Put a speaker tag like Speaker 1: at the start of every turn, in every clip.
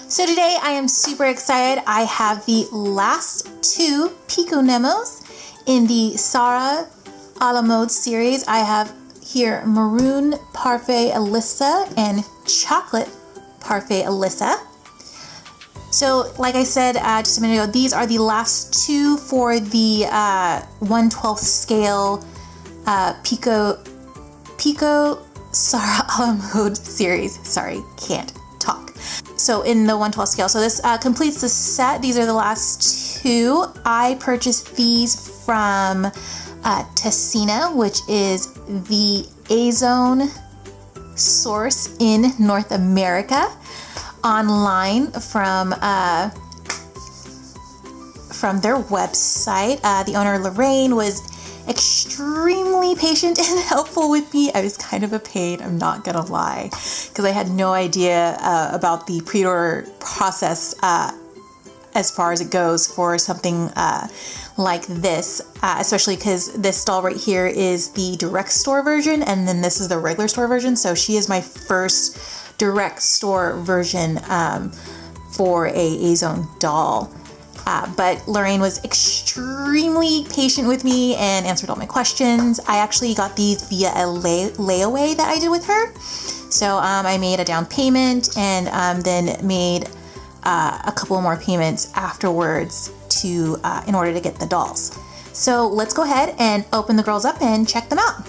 Speaker 1: So today I am super excited. I have the last two Picco Neemos in the Sahra a la mode series. I have here Marron Parfait Alisa and Chocolate Parfait Alisa. So like I said just a minute ago, these are the last two for the 1/12 scale Picco Sahra a la mode series. Sorry, can't talk. So in the 1/12 scale. So this completes the set. These are the last two. I purchased these from TASINA, which is the Azone source in North America, online from their website. The owner, Lorraine, was extremely patient and helpful with me. I was kind of a pain, I'm not gonna lie, because I had no idea about the pre-order process as far as it goes for something like this, especially because this doll right here is the direct store version, and then this is the regular store version. So she is my first direct store version for a Azone doll. But Lorraine was extremely patient with me and answered all my questions. I actually got these via a layaway that I did with her. So I made a down payment and then made a couple more payments afterwards to in order to get the dolls. So let's go ahead and open the girls up and check them out.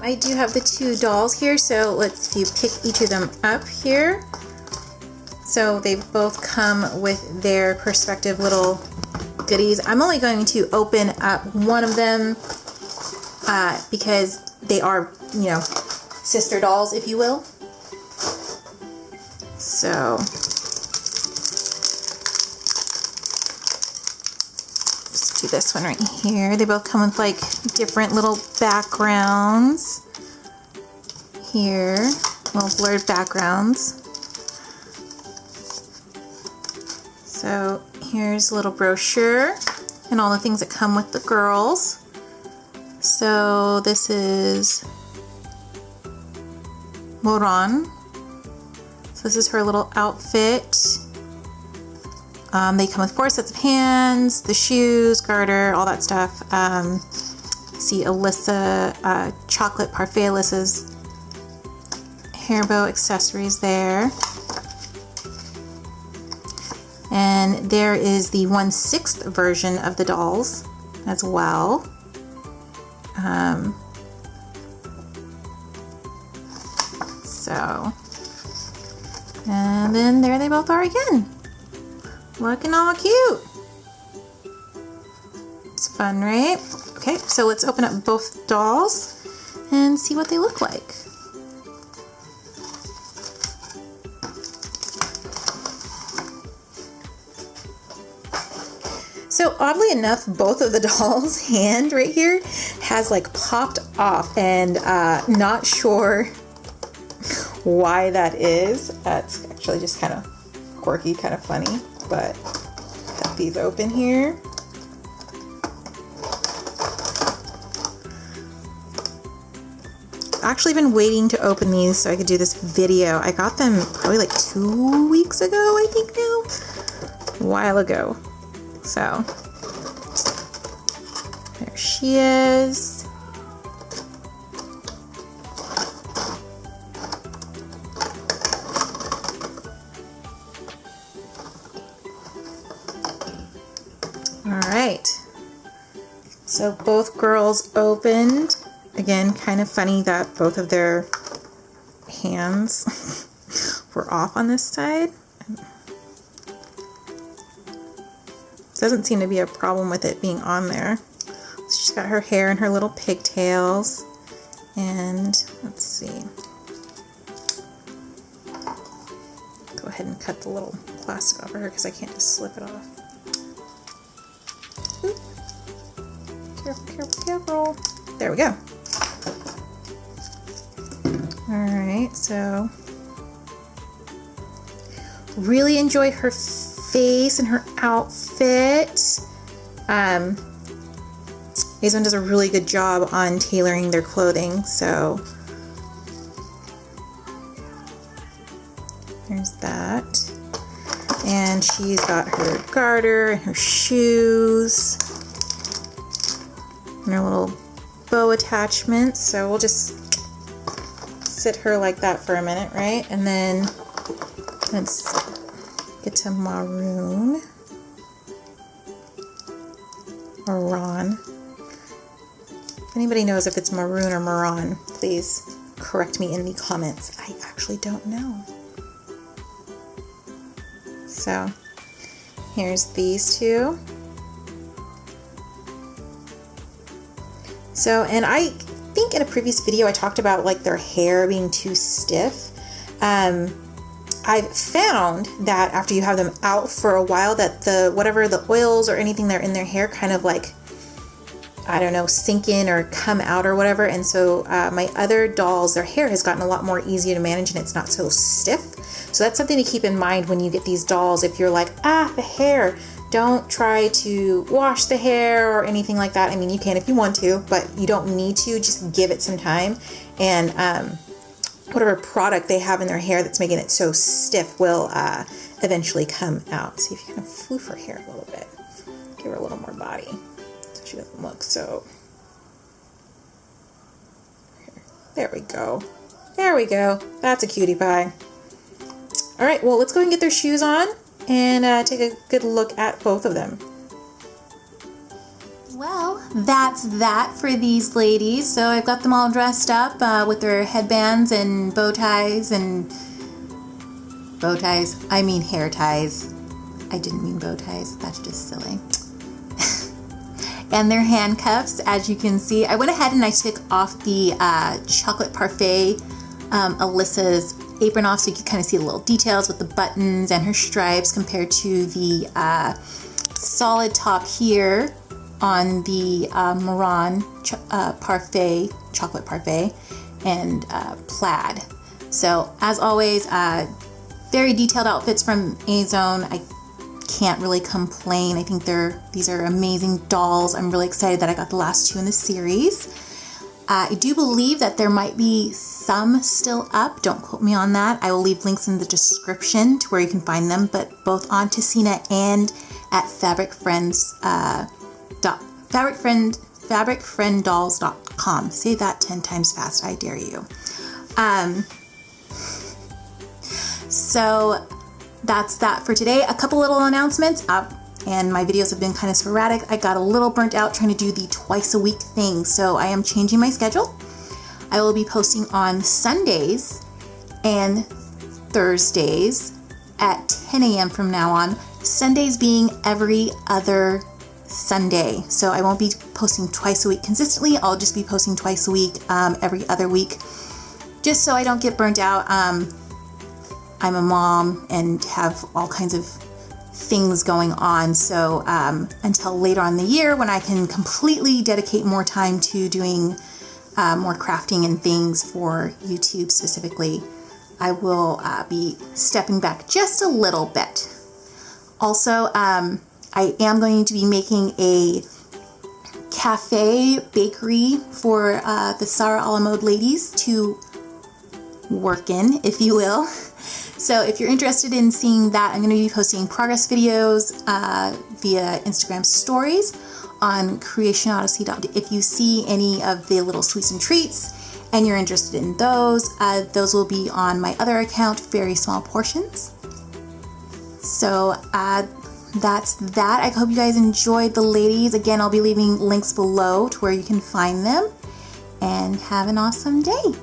Speaker 1: I do have the two dolls here, so let's pick each of them up here. So they both come with their respective little goodies. I'm only going to open up one of them because they are, you know, sister dolls, if you will. So let's do this one right here. They both come with like different little backgrounds here, little blurred backgrounds. So here's a little brochure and all the things that come with the girls. So this is Marron. So this is her little outfit. They come with 4 sets of hands, the shoes, garter, all that stuff. See Alisa, Chocolate Parfait Alisa's hair bow accessories there. And there is the 1/6 version of the dolls as well. And then there they both are again. Looking all cute. It's fun, right? Okay, so let's open up both dolls and see what they look like. So oddly enough, both of the dolls' hand right here has like popped off, and not sure why that is. It's actually just kind of quirky, kind of funny, but cut these open here. I've actually been waiting to open these so I could do this video. I got them probably like 2 weeks ago, I think now, a while ago. So there she is. All right. So both girls opened. Again, kind of funny that both of their hands were off on this side. Doesn't seem to be a problem with it being on there. So she's got her hair and her little pigtails. And let's see. Go ahead and cut the little plastic off of her because I can't just slip it off. Oop. Careful, careful, careful. There we go. Alright, so really enjoy her face and her outfit. Azone does a really good job on tailoring their clothing, so There's that. And she's got her garter and her shoes and her little bow attachments. So we'll just sit her like that for a minute, right? And then let's get to Marron. If anybody knows if it's Maroon or Marron, please correct me in the comments. I actually don't know. So here's these two. So, and I think in a previous video I talked about like their hair being too stiff. I've found that after you have them out for a while that whatever the oils or anything that are in their hair kind of like, I don't know, sink in or come out or whatever. And so my other dolls, their hair has gotten a lot more easier to manage and it's not so stiff. So that's something to keep in mind when you get these dolls. If you're like, the hair, don't try to wash the hair or anything like that. I mean, you can if you want to, but you don't need to. Just give it some time. And whatever product they have in their hair that's making it so stiff will eventually come out. See if you can floof her hair a little bit. Give her a little more body so she doesn't look so... There we go. There we go. That's a cutie pie. All right, well, let's go ahead and get their shoes on and take a good look at both of them. Well, that's that for these ladies. So I've got them all dressed up with their headbands and bow ties and... Bow ties? I mean hair ties. I didn't mean bow ties. That's just silly. And their handcuffs, as you can see. I went ahead and I took off the chocolate Parfait Alisa's apron off so you can kind of see the little details with the buttons and her stripes compared to the solid top here on the Marron Parfait, chocolate Parfait, and plaid. So as always, very detailed outfits from Azone. I can't really complain. I think these are amazing dolls. I'm really excited that I got the last two in the series. I do believe that there might be some still up. Don't quote me on that. I will leave links in the description to where you can find them, but both on TASINA and at fabricfrienddolls.com. Say that 10 times fast, I dare you. So that's that for today. A couple little announcements. And my videos have been kind of sporadic. I got a little burnt out trying to do the twice a week thing, so I am changing my schedule. I will be posting on Sundays and Thursdays at 10 a.m. from now on. Sundays being every other Sunday. So I won't be posting twice a week consistently. I'll just be posting twice a week, every other week, just so I don't get burnt out. I'm a mom and have all kinds of things going on, so until later on in the year when I can completely dedicate more time to doing more crafting and things for YouTube specifically, I will be stepping back just a little bit. Also, I am going to be making a cafe bakery for the Sahra a la mode ladies to work in, if you will. So if you're interested in seeing that, I'm going to be posting progress videos via Instagram stories on creationodyssey.com. If you see any of the little sweets and treats and you're interested in those will be on my other account, very small portions. So that's that. I hope you guys enjoyed the ladies. Again, I'll be leaving links below to where you can find them. And have an awesome day.